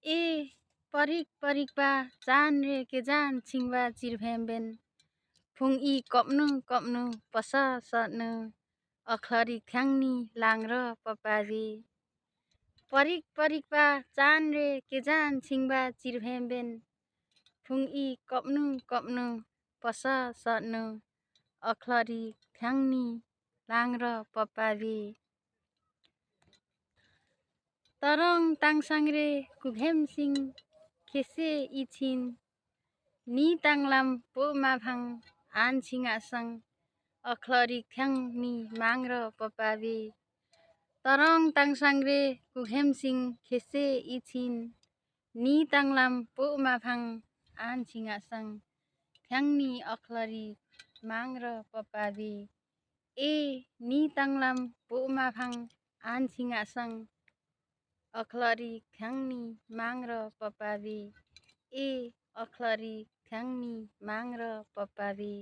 ए परिक परिकबा जान रे के जान छिंगबा चिरभेम्बेन फुंई कप्नु कप्नु पसा सनु अखरी थ्याङ्नी लाङ्र पपावे परिक परिकबा जान रे के जान छिंगबा चिरभेम्बेन फुंई कप्नु कप्नु पसा सनु अखरी थ्याङ्नी लाङ्र पपावे तरङ ताङसाङ्रे कुघेमसिङ खेसे इछिन नि ताङलाम पो माभाङ आन छिङासङ अखलरी थ्याङ नि माङ्र पपावे तरङ ताङसाङ्रे कुघेमसिङ खेसे इछिन नि ताङलाम पो माभाङ आन छिङासङ थ्याङ नि अखलरी माङ्र पपावे ए नि ताङलाम पो माभाङ आन छिङासङ अखलरी थ्याङ्नी माङ्र पपावे ए अखलरी थ्याङ्नी माङ्र पपावे।